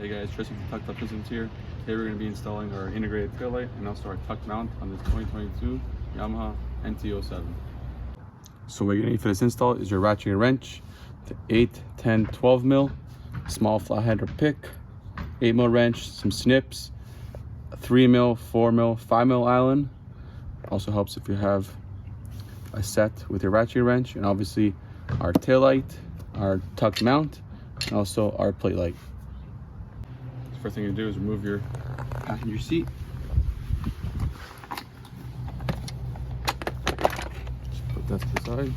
Hey guys, Tristan from Tucked Up Systems here. Today we're going to be installing our integrated taillight and also our tuck mount on this 2022 Yamaha MT-07. So what you're going to need for this install is your ratcheting wrench, the 8, 10, 12 mil, small flathead or pick, 8 mil wrench, some snips, a 3 mil, 4 mil, 5 mil Allen. Also helps if you have a set with your ratcheting wrench, and obviously our taillight, our tuck mount, and also our plate light. First thing you do is remove your passenger seat. Just put that to the side.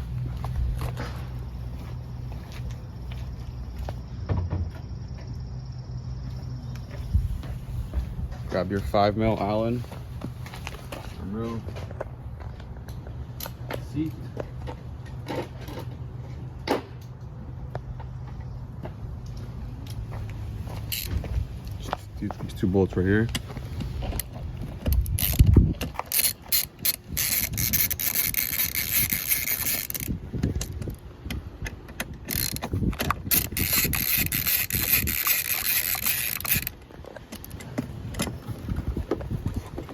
Grab your 5 mil Allen. Remove seat. These two bolts right here.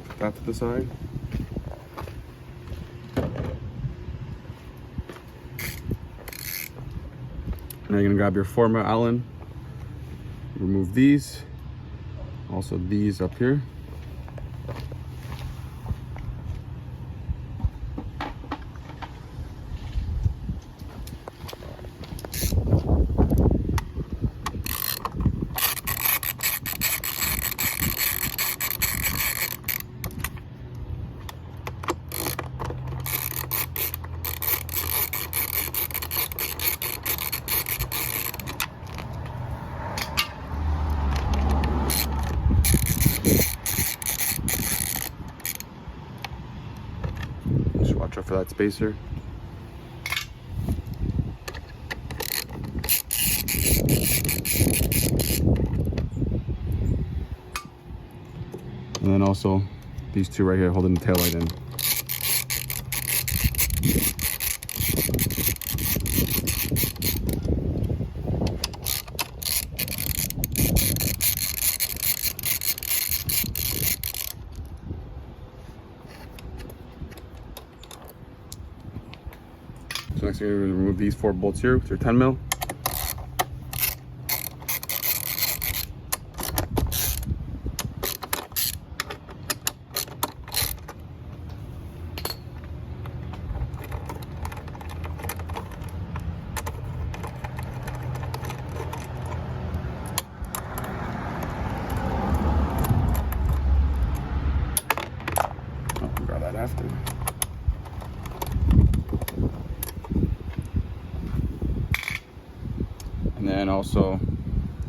Put that to the side. Now you're gonna grab your 4 mil Allen. Remove these. Also these up here. Just watch out for that spacer. And then also these two right here holding the taillight in. So next thing we're going to remove these 4 bolts here, which are 10 mil. I'll grab that after. And then also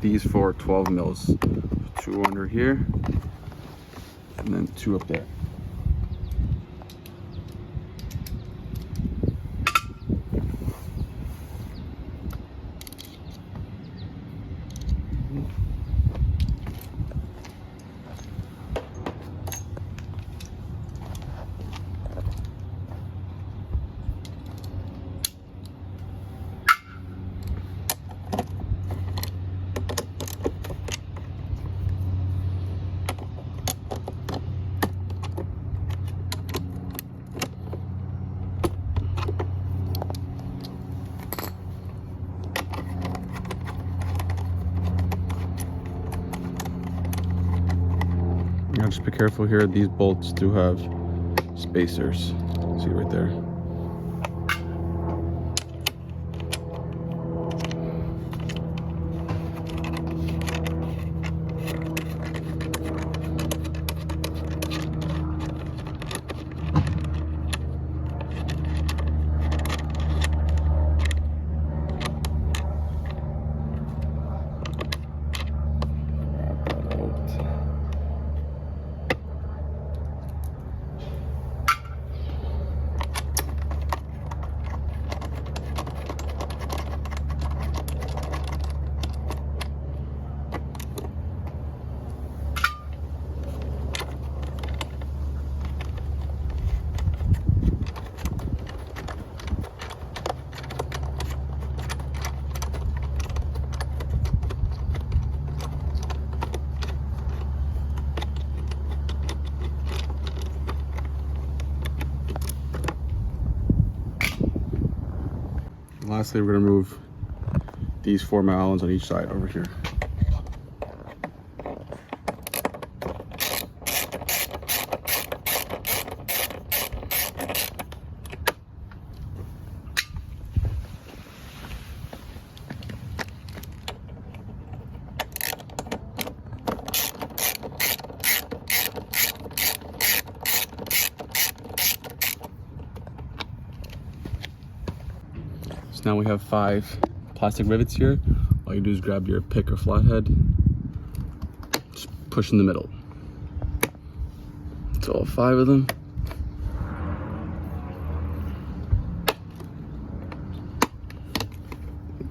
these 4 12 mils, 2 under here, and then 2 up there. Now just be careful here, these bolts do have spacers. See right there. lastly, we're gonna remove these 4 Allen's on each side over here. So now we have 5 plastic rivets here. All you do is grab your pick or flathead, just push in the middle. It's all 5 of them.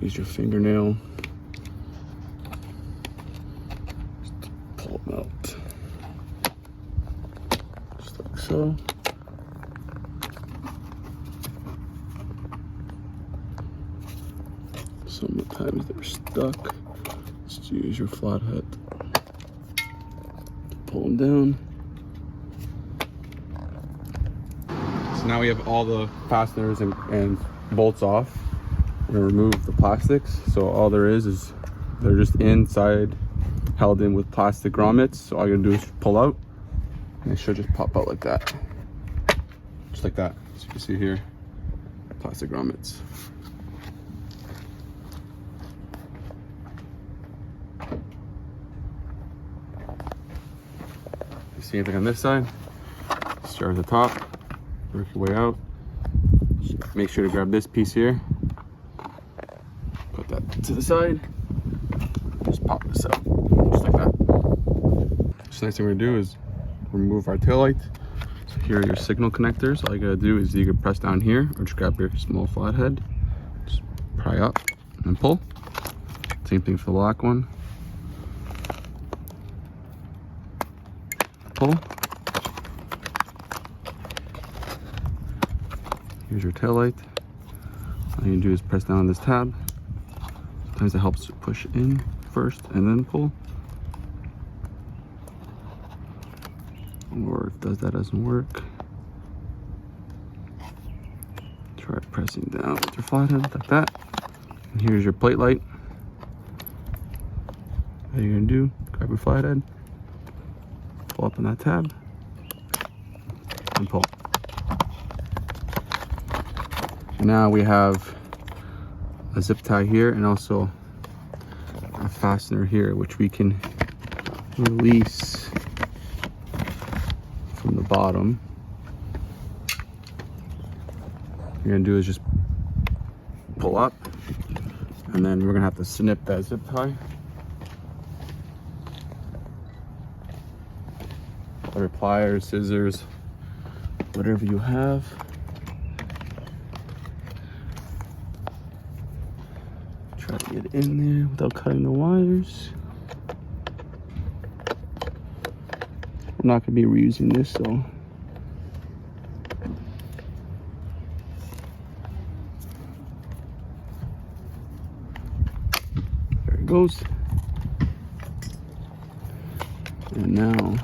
Use your fingernail. Just pull them out. Just like so. Sometimes they're stuck. Just use your flathead to pull them down. So now we have all the fasteners and bolts off. We're gonna remove the plastics. So all there is they're just inside, held in with plastic grommets. So all you're gonna do is pull out, and it should just pop out like that. Just like that. So you can see here, plastic grommets. See anything on this side, start at the top, work your way out. Just make sure to grab this piece here, put that to the side, just pop this out, just like that. So next thing we're gonna do is remove our taillight. So here are your signal connectors. All you gotta do is you can press down here or just grab your small flathead, just pry up and pull. Same thing for the black one. Pull. Here's your tail light. All you do is press down on this tab. Sometimes it helps to push in first and then pull. Or if that doesn't work, try pressing down with your flathead like that. And here's your plate light. All you're gonna do, grab your flathead, pull up on that tab, and pull. And now we have a zip tie here and also a fastener here, which we can release from the bottom. What you're gonna do is just pull up, and then we're gonna have to snip that zip tie. Or pliers, scissors, whatever you have. Try to get in there without cutting the wires. I'm not gonna be reusing this, so there it goes. And now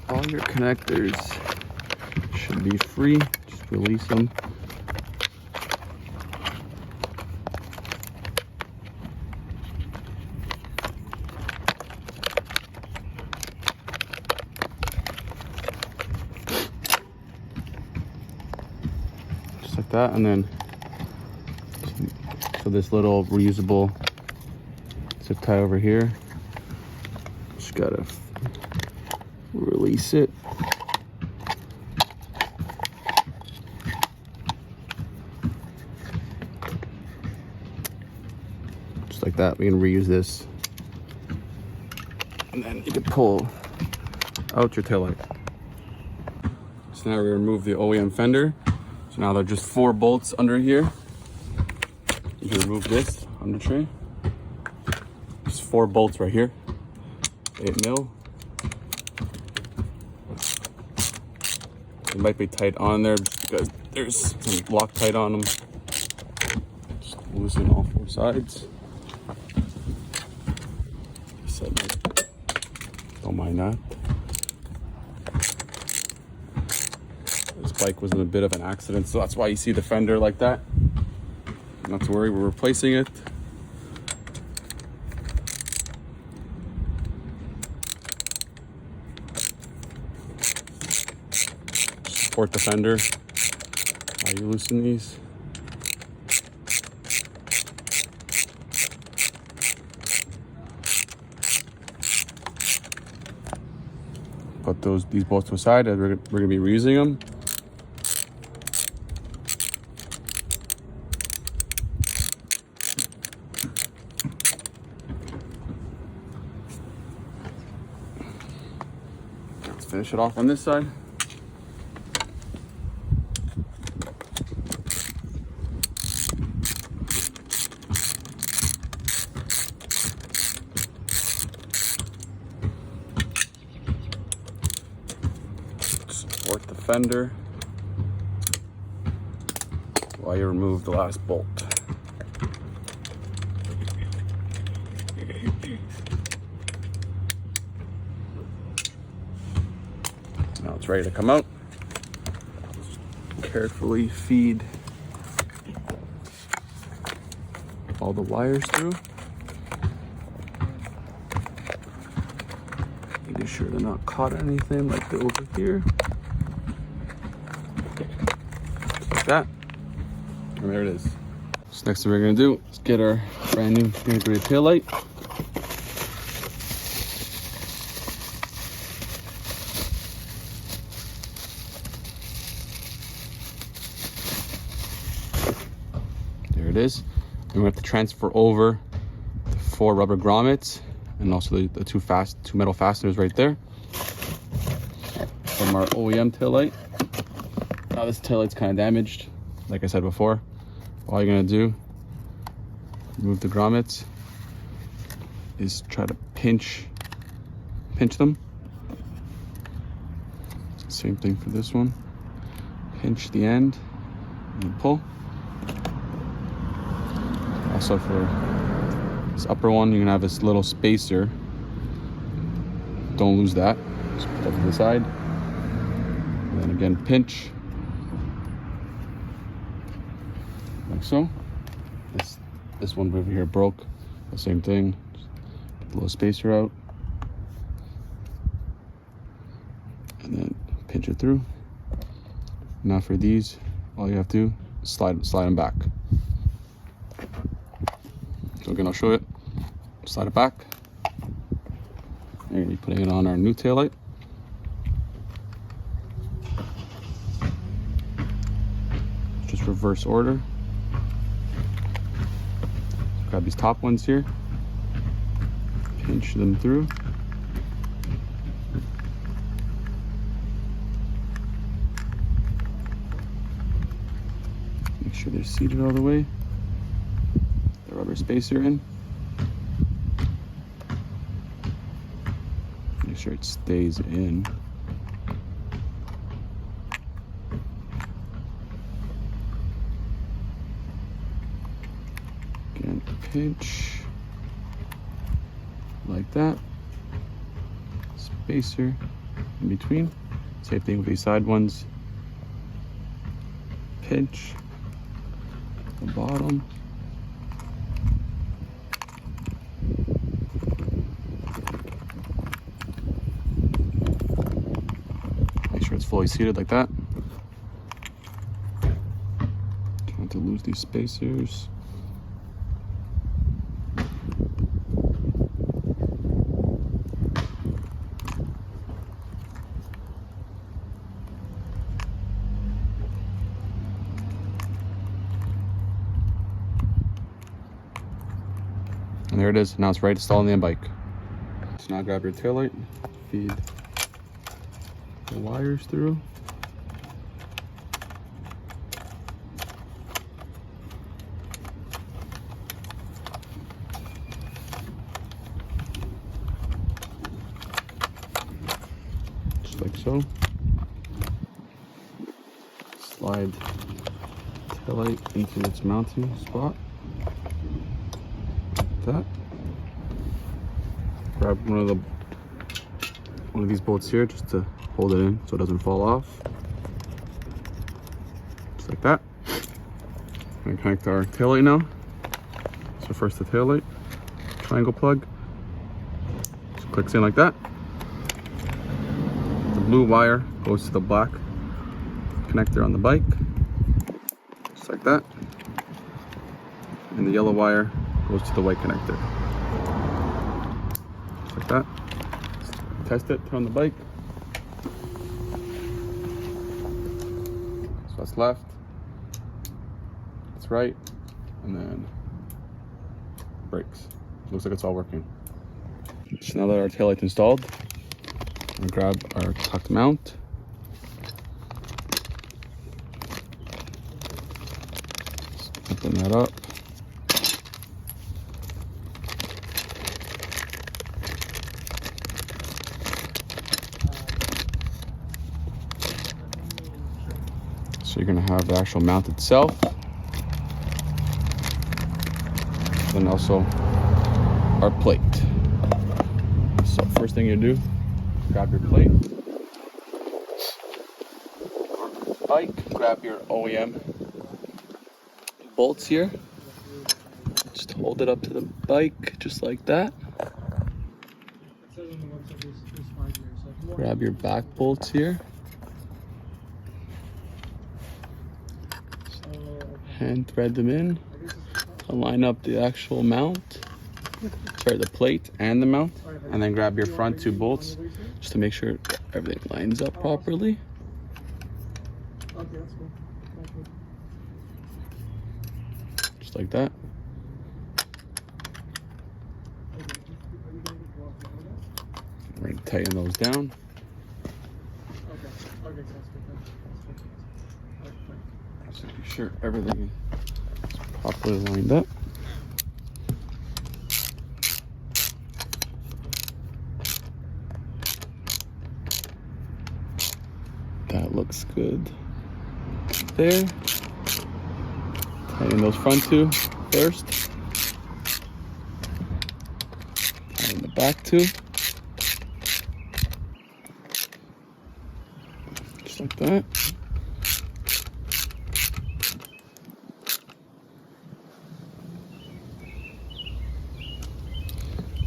all your connectors should be free. Just release them. Just like that, and then so this little reusable zip tie over here, just gotta release it. Just like that, we can reuse this. And then you can pull out your taillight. So now we're gonna remove the OEM fender. So now there are just 4 bolts under here. You can remove this on the tray. Just 4 bolts right here, 8 mil. It might be tight on there because there's some Loctite on them. Just loosen all 4 sides. Don't mind that. bike was in a bit of an accident, so that's why you see the fender like that. Not to worry, we're replacing it. Support the fender while you loosen these. Put these bolts to the side, as we're gonna be reusing them. Let's finish it off on this side. Support the fender while you remove the last bolt. Now it's ready to come out. Carefully feed all the wires through. Making sure they're not caught on anything like they're over here. Just like that. And there it is. So next thing we're gonna do is get our brand new integrated tail light. There it is. And we have to transfer over the 4 rubber grommets and also the two metal fasteners right there from our OEM taillight. Now this taillight's kind of damaged, like I said before. All you're gonna do, remove the grommets, is try to pinch them. Same thing for this one. Pinch the end and pull. Also for this upper one, you're gonna have this little spacer. Don't lose that. Just put that to the side. And then again, pinch. Like so. This one over here broke. The same thing. Just get the little spacer out. And then pinch it through. Now for these, all you have to do is slide them back. So again, I'll show it. Slide it back. We're gonna be putting it on our new taillight. Just reverse order. Grab these top ones here. Pinch them through. Make sure they're seated all the way. The rubber spacer in. Make sure it stays in. Again, pinch like that. Spacer in between. Same thing with these side ones. Pinch the bottom. It's fully seated like that. Trying to lose these spacers. And there it is. Now it's ready to install on the bike. So now grab your taillight, feed the wires through. Just like so. Slide taillight into its mounting spot. Like that. Grab one of these bolts here just to hold it in so it doesn't fall off. like that. I'm gonna connect our taillight now. So first the taillight, triangle plug. So clicks in like that. The blue wire goes to the black connector on the bike, just like that. And the yellow wire goes to the white connector, just like that. Test it, turn on the bike. So that's left, that's right, and then brakes. Looks like it's all working. So now that our taillight's installed, I'm gonna grab our tucked mount. Just open that up. So you're gonna have the actual mount itself. Then also our plate. So first thing you do, grab your plate. Bike, grab your OEM bolts here. Just hold it up to the bike, just like that. Grab your back bolts here. Hand thread them in. Line up the actual mount. Sorry, the plate and the mount. And then grab your front two bolts just to make sure everything lines up properly. Just like that. We're going to tighten those down. So be sure everything is properly lined up. That looks good there. Tighten those front two first. Tighten the back two. Just like that.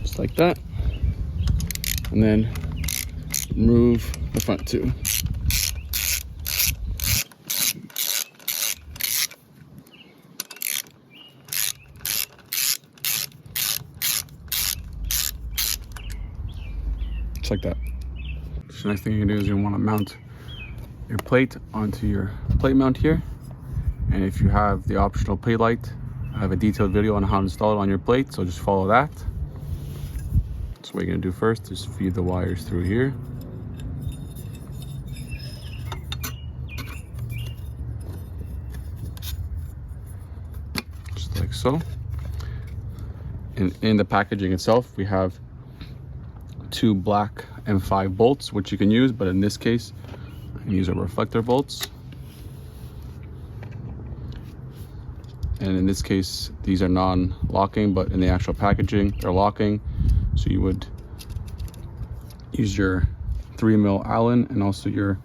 Just like that. And then remove the front two. Just like that. So next thing you can do is you want to mount your plate onto your plate mount here. And if you have the optional plate light, I have a detailed video on how to install it on your plate, so just follow that. So what you're going to do first is feed the wires through here. Just like so. And in the packaging itself, we have two black M5 bolts, which you can use, but in this case, I can use our reflector bolts. And in this case, these are non-locking, but in the actual packaging, they're locking. So you would use your 3mm Allen and also your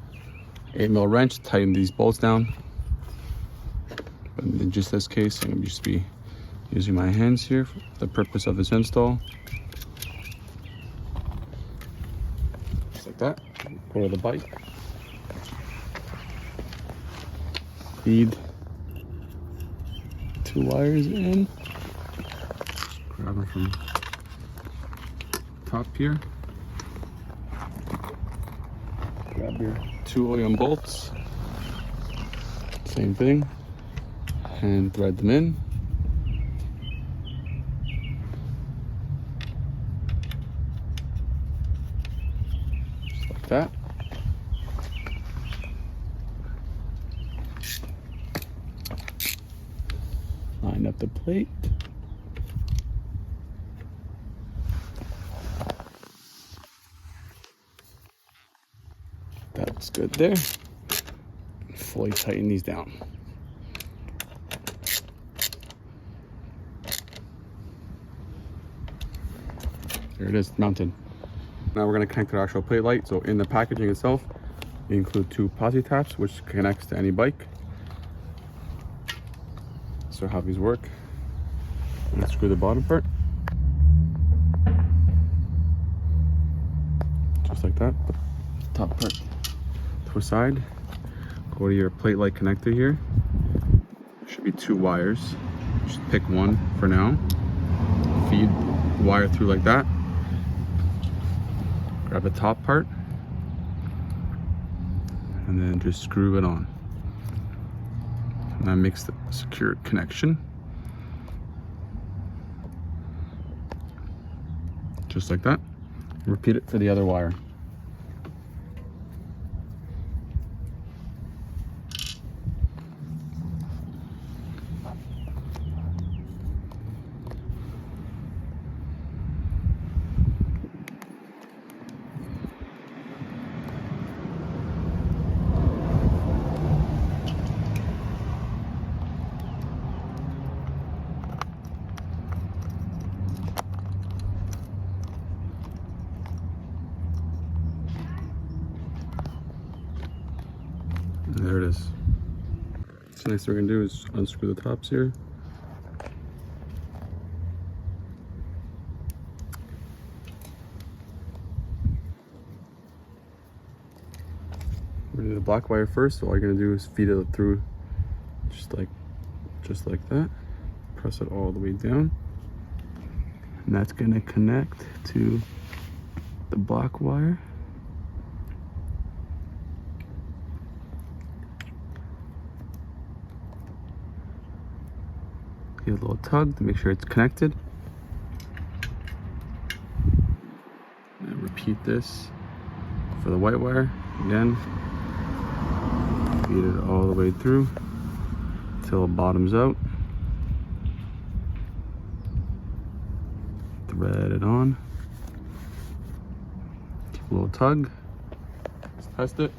8mm wrench to tighten these bolts down. But in just this case, I'm gonna just be using my hands here for the purpose of this install. Just like that. Go to the bike. Feed two wires in. Grab them from top here. Grab your two OEM bolts. Same thing. And thread them in. Just like that. Line up the plate. That looks good there. Fully tighten these down. There it is, mounted. Now we're going to connect the actual plate light. So in the packaging itself, we include two posi taps, which connects to any bike. So how these work. Let's screw the bottom part. Just like that. The top part to the side. Go to your plate light connector here. Should be 2 wires. Just pick one for now. Feed the wire through like that. Grab the top part. And then just screw it on. And that makes the secure connection. Just like that. Repeat it for the other wire. And there it is. So next thing we're gonna do is unscrew the tops here. We're gonna do the black wire first, so all you're gonna do is feed it through just like that. Press it all the way down. And that's gonna connect to the black wire. Give it a little tug to make sure it's connected. And repeat this for the white wire. Again, feed it all the way through until it bottoms out. Thread it on. Give a little tug. Let's test it.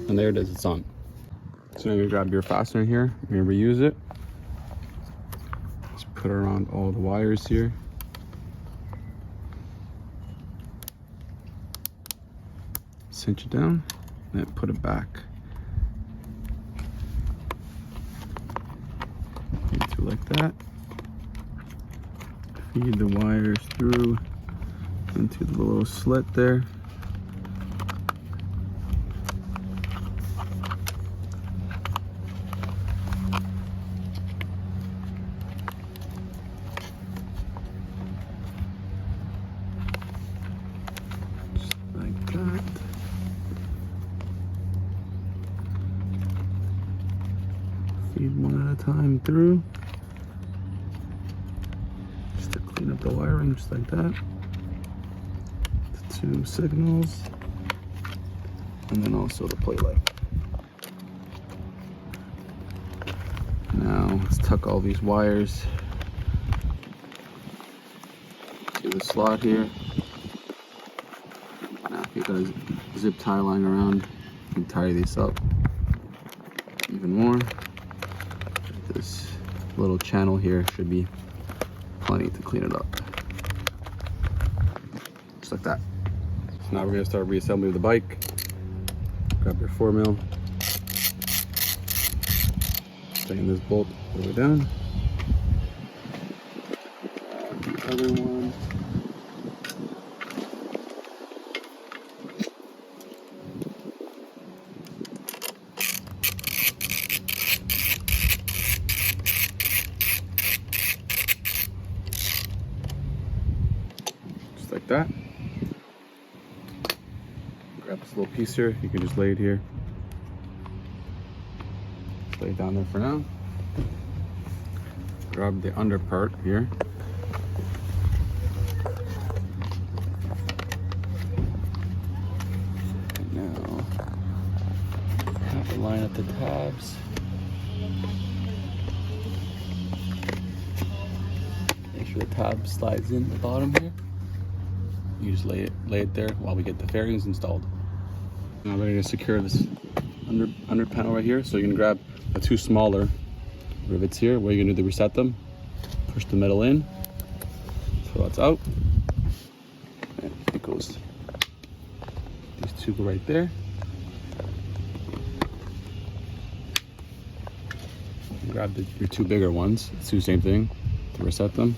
And there it is, it's on. So now you grab your fastener here, you're gonna reuse it. Just put it around all the wires here. Cinch it down, and then put it back. Into like that. Feed the wires through into the little slit there. Feed one at a time through, just to clean up the wiring, just like that. The 2 signals, and then also the plate light. Now let's tuck all these wires to the slot here. Now if you got a zip tie lying around, you can tie these up even more. This little channel here should be plenty to clean it up. Just like that. So now we're gonna start reassembling the bike. Grab your 4mm. Tighten this bolt all the way down. The other one. Like that. Grab this little piece here, you can just lay it here. Just lay it down there for now. Grab the under part here. And now have to line up the tabs. Make sure the tab slides in the bottom here. You just lay it there while we get the fairings installed. Now we're going to secure this under panel right here. So you're going to grab the 2 smaller rivets here. What you're going to do to reset them, push the metal in, so that's out, and it goes. These 2 go right there. Grab your two bigger ones. Let's do the same thing to reset them.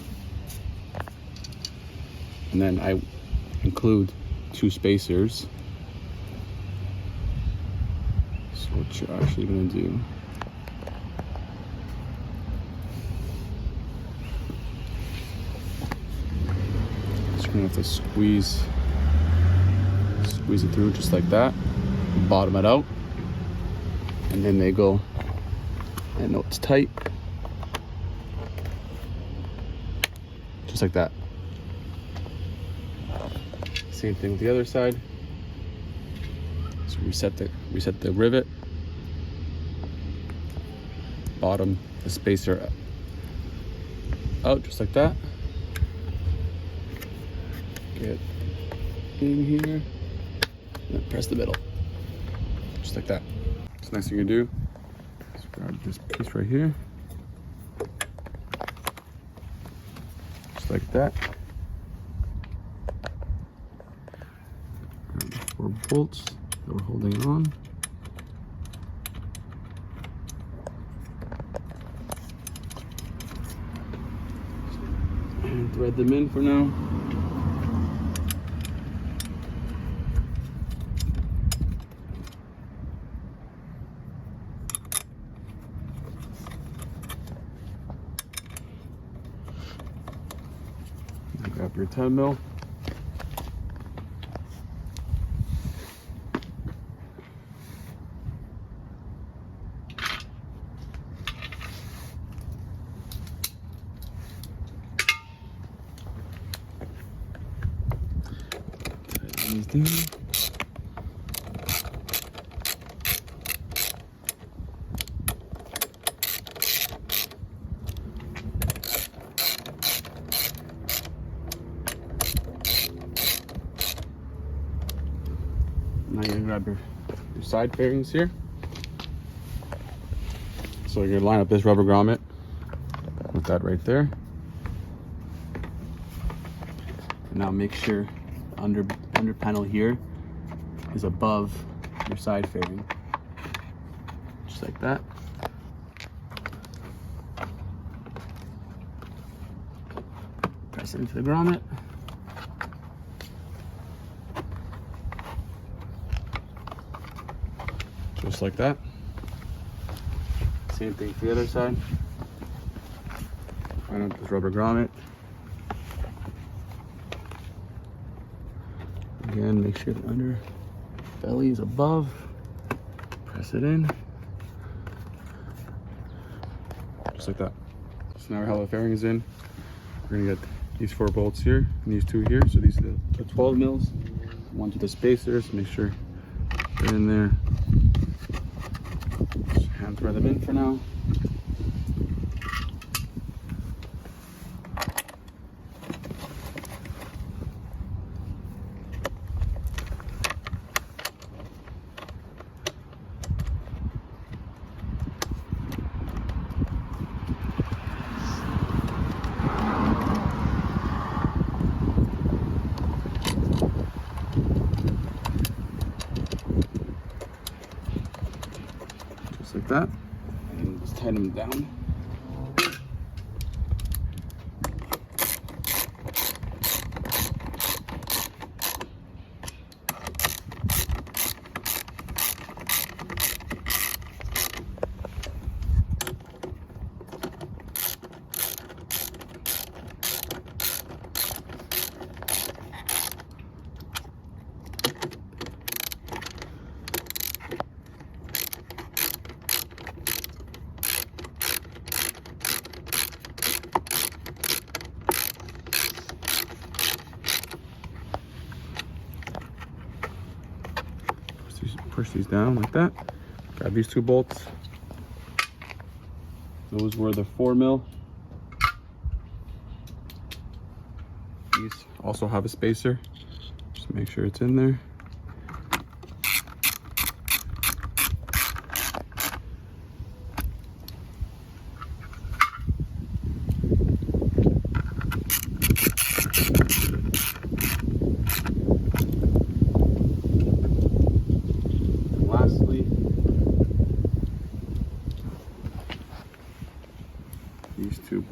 And then I include two spacers. So what you're actually gonna do, just gonna have to squeeze it through just like that, bottom it out, and then they go. I know it's tight, just like that. Same thing with the other side. So reset the rivet, bottom the spacer out just like that. Get in here, and then press the middle, just like that. So next thing you do is grab this piece right here, just like that. Grab the 4 bolts that we're holding on. And thread them in for now. Grab your 10 mil. Tighten these down. Now you're gonna grab your side fairings here. So you're gonna line up this rubber grommet with that right there. And now make sure under panel here is above your side fairing. Just like that. Press it into the grommet. Just like that. Same thing for the other side. Line up this rubber grommet. Again, make sure the under belly is above. Press it in. Just like that. So now we have the fairings in. We're gonna get these 4 bolts here and these 2 here. So these are the 12 mils. One to the spacers. Make sure they're in there. Hand thread them in for now. Just like that. And just tighten them down. Push these down like that. Grab these 2 bolts. Those were the 4 mil. These also have a spacer. Just make sure it's in there.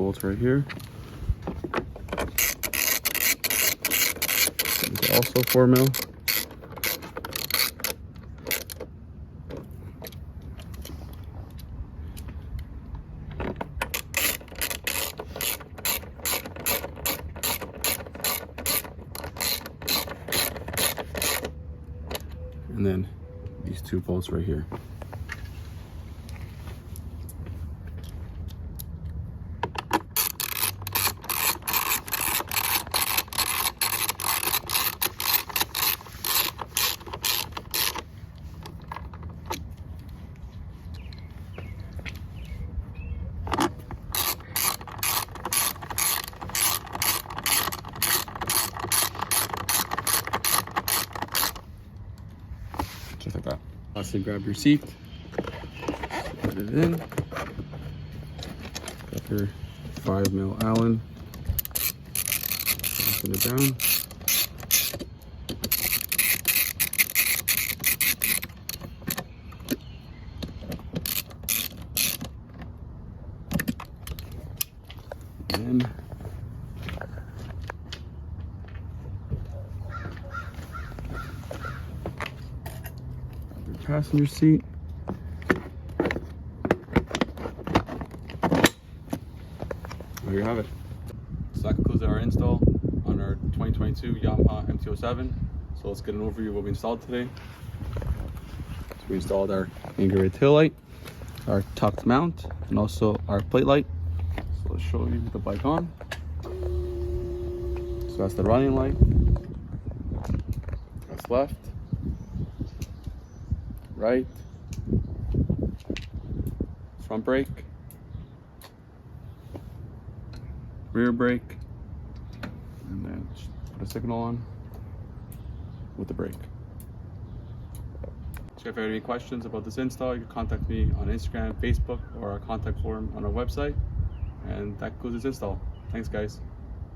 bolts right here. These are also 4mm. And then these 2 bolts right here. Just like that. Lastly, grab your seat, put it in, got your 5mm Allen, put it down, and passenger seat. There you have it. So that concludes our install on our 2022 Yamaha MT-07. So let's get an overview of what we installed today. So we installed our integrated tail light, our tucked mount, and also our plate light. So let's show you the bike on. So that's the running light. That's left, right, front brake, rear brake, and then just put a signal on with the brake. So if you have any questions about this install, you can contact me on Instagram, Facebook, or our contact form on our website. And that concludes this install. Thanks, guys.